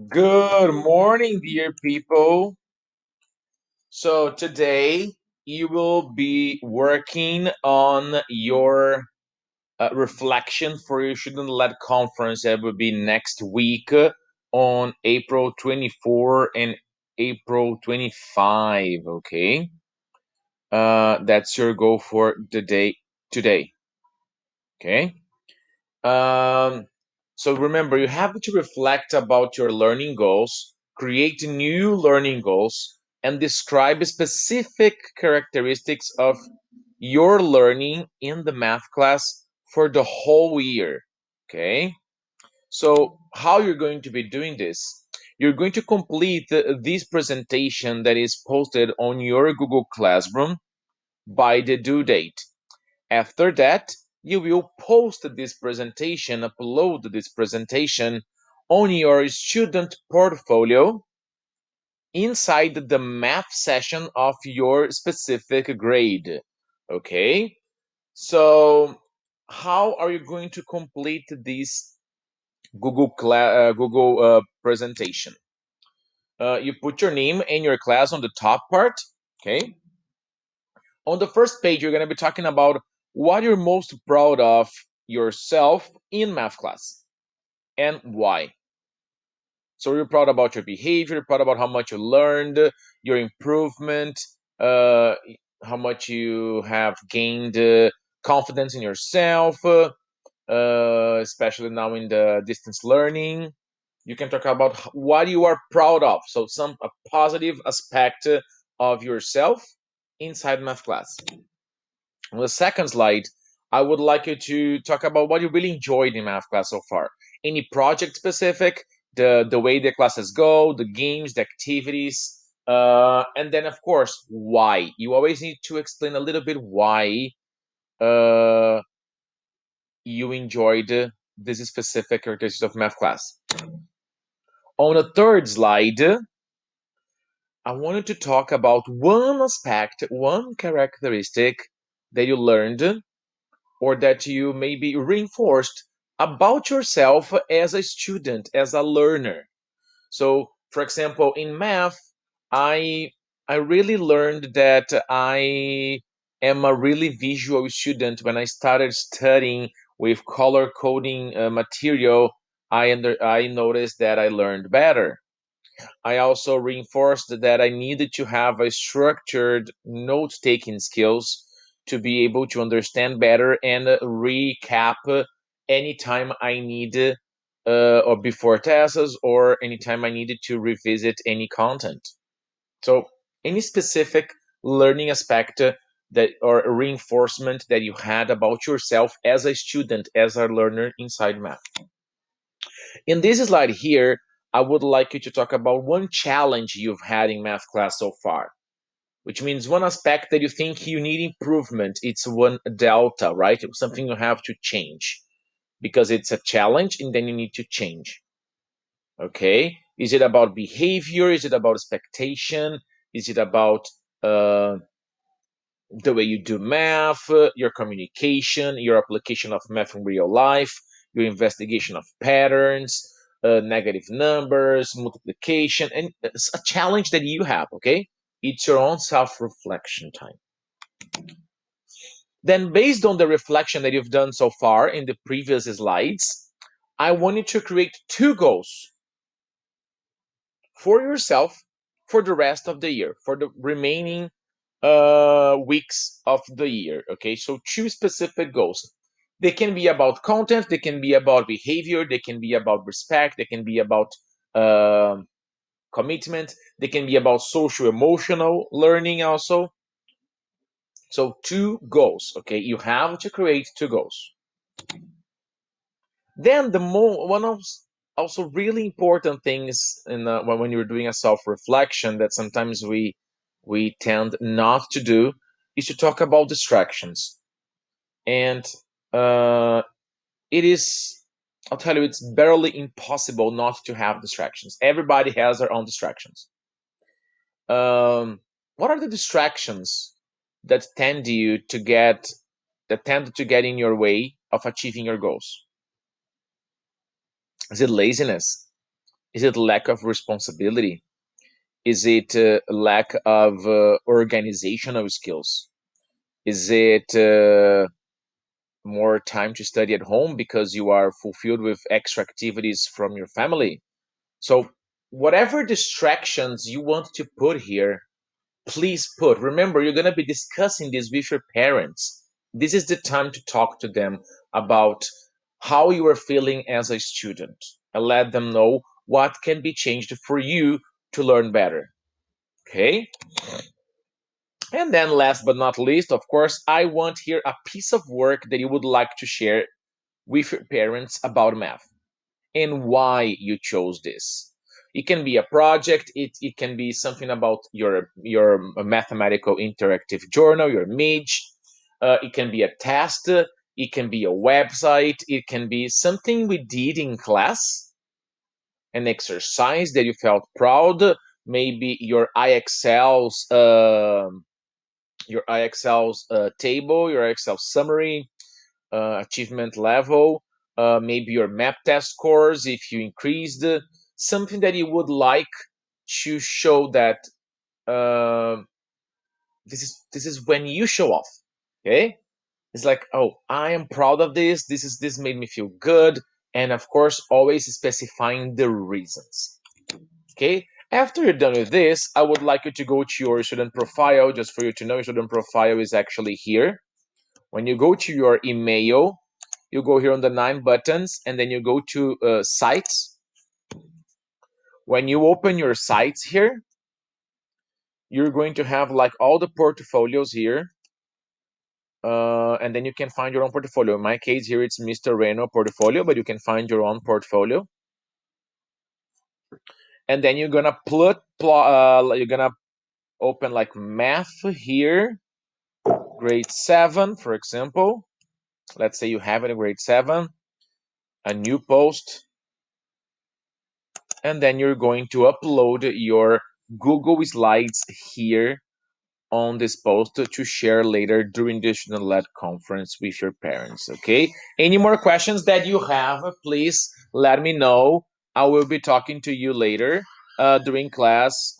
Good morning, dear people. So, today you will be working on your reflection for your student led conference that will be next week on April 24 and April 25. Okay. That's your goal for the day today. Okay. Um, so remember, you have to reflect about your learning goals, create new learning goals, and describe specific characteristics of your learning in the math class for the whole year. Okay? So, how you're going to be doing this? You're going to complete this presentation that is posted on your Google Classroom by the due date. After that, you will post this presentation, upload this presentation on your student portfolio inside the math session of your specific grade. Okay? So, how are you going to complete this Google presentation? You put your name and your class on the top part. Okay? On the first page, you're going to be talking about what you're most proud of yourself in math class and why. So you're proud about your behavior, you're proud about how much you learned, your improvement, uh, how much you have gained confidence in yourself, especially now in the distance learning. You can talk about what you are proud of. So some a positive aspect of yourself inside math class. On the second slide, I would like you to talk about what you really enjoyed in math class so far. Any project specific, the way the classes go, the games, the activities, and then of course why. You always need to explain a little bit why uh, you enjoyed this specific characteristics of math class. On the third slide, I wanted to talk about one aspect, one characteristic that you learned or that you maybe reinforced about yourself as a student, as a learner. So, for example, in math, I I really learned that I am a really visual student. When I started studying with color coding material, I noticed that I learned better. I also reinforced that I needed to have a structured note taking skills to be able to understand better and recap anytime I need or before tests or anytime I needed to revisit any content. So, any specific learning aspect that or reinforcement that you had about yourself as a student, as a learner inside math. In this slide here, I would like you to talk about one challenge you've had in math class so far, which means one aspect that you think you need improvement. It's one delta, right? It's something you have to change because it's a challenge and then you need to change. Okay? Is it about behavior? Is it about expectation? Is it about uh, the way you do math, your communication, your application of math in real life, your investigation of patterns, negative numbers, multiplication, and it's a challenge that you have, okay? It's your own self reflection time. Then, based on the reflection that you've done so far in the previous slides, I want you to create two goals for yourself for the rest of the year, for the remaining weeks of the year. Okay, so two specific goals. They can be about content, they can be about behavior, they can be about respect, they can be about uh, commitment, they can be about social emotional learning also. So two goals. Okay, you have to create two goals. Then one of also really important things in when you're doing a self reflection that sometimes we tend not to do is to talk about distractions. And uh, it is, I'll tell you, it's barely impossible not to have distractions. Everybody has their own distractions. What are the distractions that tend to get in your way of achieving your goals? Is it laziness? Is it lack of responsibility? Is it lack of organizational skills? Is it more time to study at home because you are fulfilled with extra activities from your family? So, whatever distractions you want to put here, please put. Remember, you're going to be discussing this with your parents. This is the time to talk to them about how you are feeling as a student and let them know what can be changed for you to learn better. Okay? And then, last but not least, of course, I want here a piece of work that you would like to share with your parents about math and why you chose this. It can be a project, it can be something about your mathematical interactive journal, your MIJ. It can be a test, it can be a website, it can be something we did in class, an exercise that you felt proud, maybe your IXL's table, your Excel summary, achievement level, maybe your map test scores if you increased, something that you would like to show that uh, this is when you show off. Okay, it's like, oh, I am proud of this. This made me feel good, and of course, always specifying the reasons. Okay. After you're done with this, I would like you to go to your student profile, just for you to know your student profile is actually here. When you go to your email, you go here on the 9 buttons, and then you go to sites. When you open your sites here, you're going to have like all the portfolios here, and then you can find your own portfolio. In my case here, it's Mr. Reno portfolio, but you can find your own portfolio. And then you're gonna you're gonna open like math here, grade 7, for example. Let's say you have it in grade 7, a new post, and then you're going to upload your Google Slides here on this post to share later during the student-led conference with your parents. Okay. Any more questions that you have, please let me know. I will be talking to you later during class